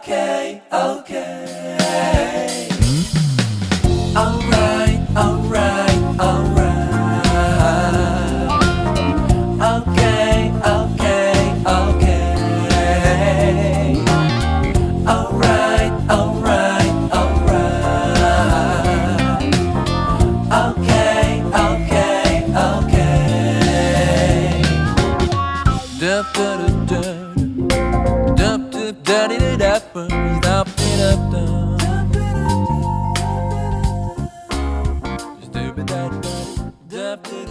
okay, okay. Alright, alright, alright. Okay, okay, okay. Alright, alright, alright. Okay, okay, okay. Dup da da da. Dup dup da di da da. Dup di dup da. Stupid da da. Dup da.